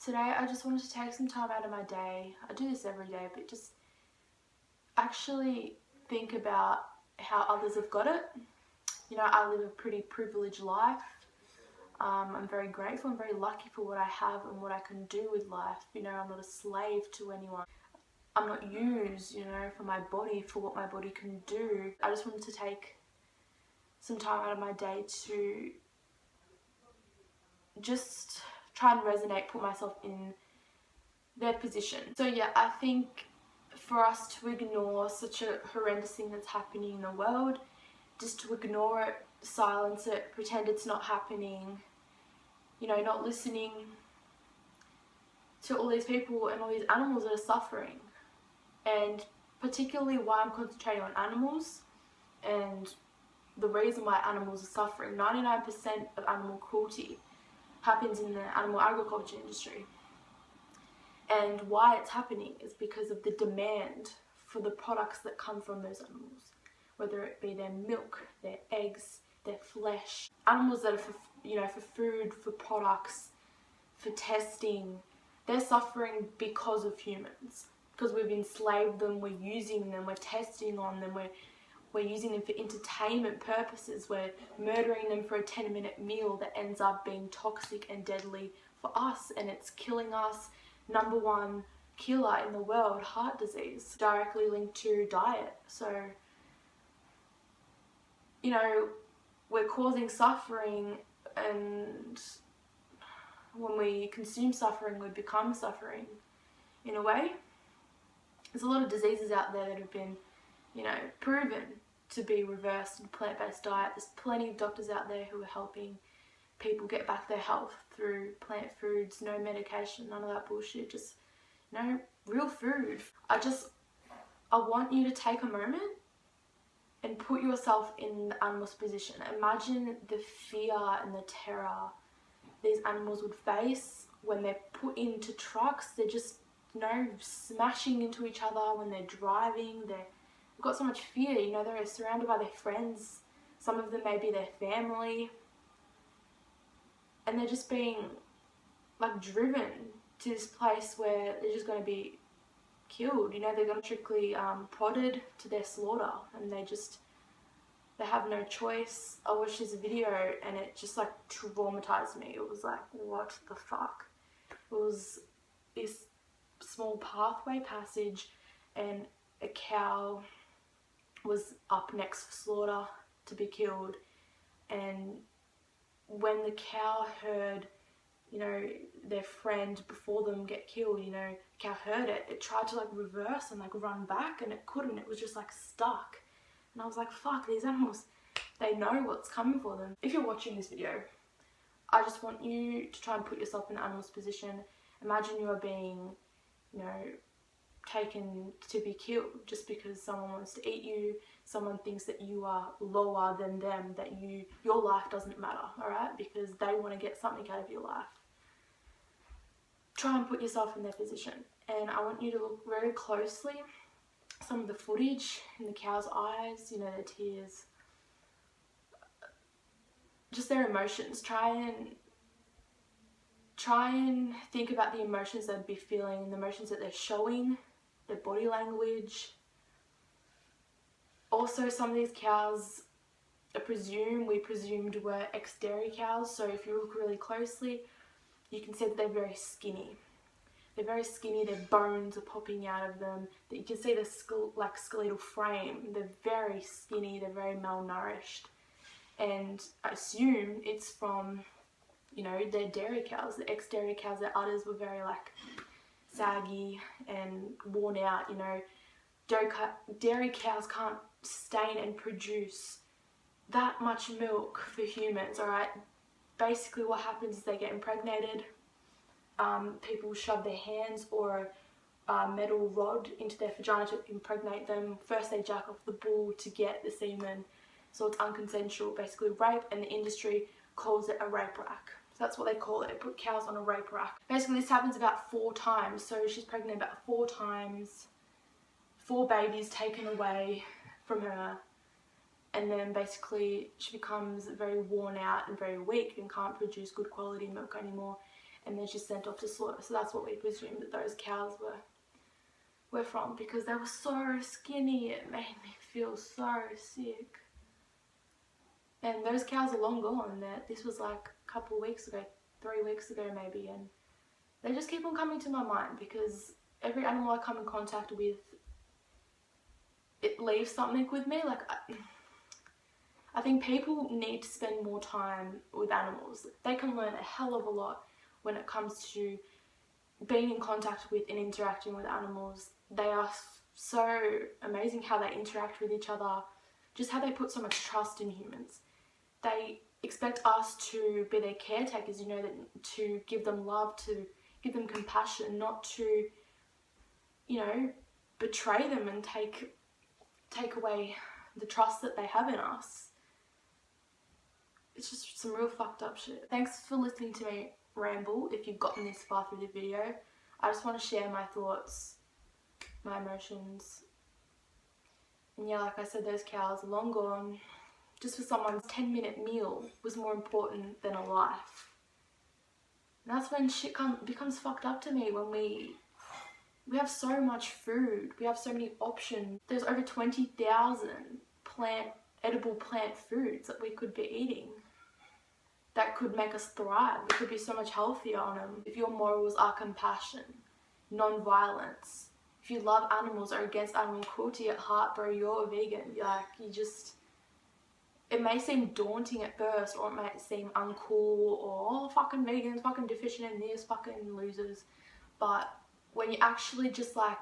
Today I just wanted to take some time out of my day. I do this every day, but just actually think about how others have got it. You know, I live a pretty privileged life. I'm very grateful and very lucky for what I have and what I can do with life. You know, I'm not a slave to anyone. I'm not used, you know, for my body, for what my body can do. I just wanted to take some time out of my day to just try and resonate, put myself in their position. So yeah, I think for us to ignore such a horrendous thing that's happening in the world, just to ignore it, silence it, pretend it's not happening, you know, not listening to all these people and all these animals that are suffering. And particularly why I'm concentrating on animals and the reason why animals are suffering. 99% of animal cruelty happens in the animal agriculture industry. And why it's happening is because of the demand for the products that come from those animals, whether it be their milk, their eggs, their flesh. Animals that are for, you know, for food, for products, for testing, they're suffering because of humans. Because we've enslaved them, we're using them, we're testing on them, we're using them for entertainment purposes, we're murdering them for a 10-minute meal that ends up being toxic and deadly for us, and it's killing us. Number one killer in the world, heart disease, directly linked to diet. So, you know, we're causing suffering, and when we consume suffering, we become suffering in a way. There's a lot of diseases out there that have been, you know, proven to be reversed in plant-based diet. There's plenty of doctors out there who are helping people get back their health through plant foods, no medication, none of that bullshit, just, you know, real food. I want you to take a moment and put yourself in the animal's position. Imagine the fear and the terror these animals would face when they're put into trucks. They're just, you know, smashing into each other when they're driving. They've got so much fear, you know, they're surrounded by their friends. Some of them may be their family. And they're just being, like, driven to this place where they're just going to be killed. You know, they're going to strictly prodded to their slaughter, and they have no choice. I watched this video and it just, like, traumatized me. It was like, what the fuck? It was this small pathway passage, and a cow was up next for slaughter to be killed, and when the cow heard, you know, their friend before them get killed, you know, the cow heard it, it tried to, like, reverse and, like, run back, and it couldn't. It was just, like, stuck. And I was like, fuck, these animals, they know what's coming for them. If you're watching this video, I just want you to try and put yourself in the animal's position. Imagine you are being, you know, taken to be killed just because someone wants to eat you, someone thinks that you are lower than them, that your life doesn't matter, alright? Because they want to get something out of your life. Try and put yourself in their position, and I want you to look very closely some of the footage in the cow's eyes, you know, their tears, just their emotions. Try and think about the emotions they'd be feeling and the emotions that they're showing, their body language. Also, some of these cows we presumed were ex-dairy cows, so if you look really closely, you can see that they're very skinny. They're very skinny, their bones are popping out of them, that you can see the skeletal frame. They're very skinny, they're very malnourished. And I assume it's from, you know, their dairy cows, the ex-dairy cows. Their udders were very, like, saggy and worn out, you know. Dairy cows can't sustain and produce that much milk for humans, alright? Basically what happens is they get impregnated. People shove their hands or a metal rod into their vagina to impregnate them. First they jack off the bull to get the semen, so it's unconsensual, basically rape, and the industry calls it a rape rack. So that's what they call it. They put cows on a rape rack. Basically this happens about 4 times, so she's pregnant about 4 times, 4 babies taken away from her, and then basically she becomes very worn out and very weak and can't produce good quality milk anymore. and then she's sent off to slaughter. So that's what we presume that those cows were from, because they were so skinny. It made me feel so sick. And those cows are long gone. This was like a couple of weeks ago, 3 weeks ago maybe, and they just keep on coming to my mind, because every animal I come in contact with, it leaves something with me. Like, I think people need to spend more time with animals. They can learn a hell of a lot when it comes to being in contact with and interacting with animals. They are so amazing how they interact with each other, just how they put so much trust in humans. They expect us to be their caretakers, you know, to give them love, to give them compassion, not to, you know, betray them and take away the trust that they have in us. It's just some real fucked up shit. Thanks for listening to me ramble. If you've gotten this far through the video, I just want to share my thoughts, my emotions. And yeah, like I said, those cows are long gone. Just for someone's 10-minute meal was more important than a life. And that's when shit becomes fucked up to me, when we have so much food, we have so many options. There's over 20,000 edible plant foods that we could be eating that could make us thrive. We could be so much healthier on them. If your morals are compassion, non-violence, if you love animals or against animal cruelty at heart, bro, you're a vegan. It may seem daunting at first, or it might seem uncool, or oh, fucking vegans, fucking deficient in this, fucking losers. But when you actually just like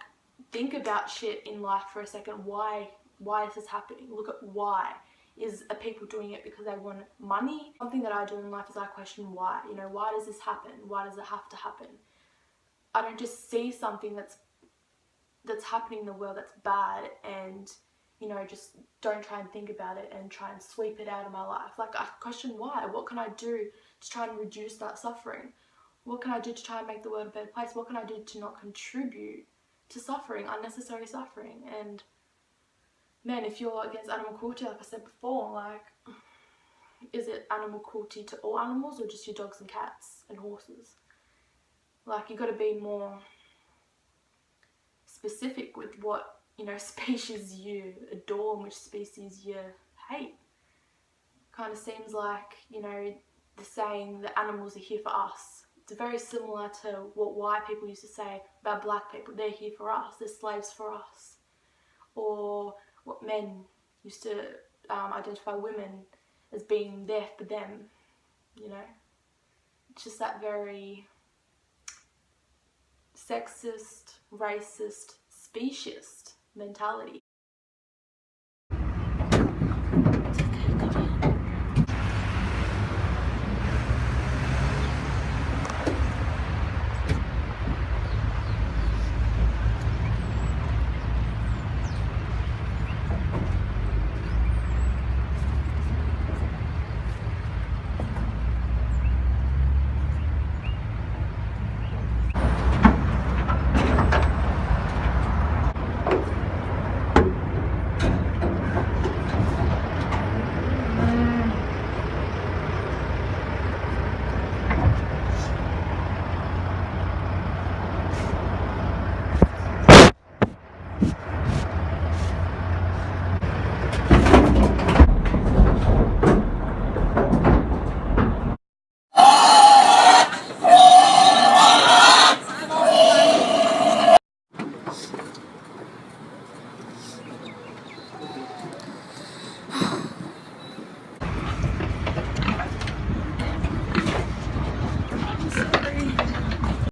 think about shit in life for a second, why is this happening? Look at why. Are people doing it because they want money? Something that I do in life is I question why. You know, why does this happen? Why does it have to happen? I don't just see something that's happening in the world that's bad and, you know, just don't try and think about it and try and sweep it out of my life. Like, I question why. What can I do to try and reduce that suffering? What can I do to try and make the world a better place? What can I do to not contribute to suffering, unnecessary suffering? And man, if you're against animal cruelty, like I said before, like, is it animal cruelty to all animals or just your dogs and cats and horses? Like, you got to be more specific with what, you know, species you adore and which species you hate. Kind of seems like, you know, the saying that animals are here for us. It's very similar to what white people used to say about black people. They're here for us, they're slaves for us. Or what men used to identify women as being there for them, you know. It's just that very sexist, racist, speciesist mentality.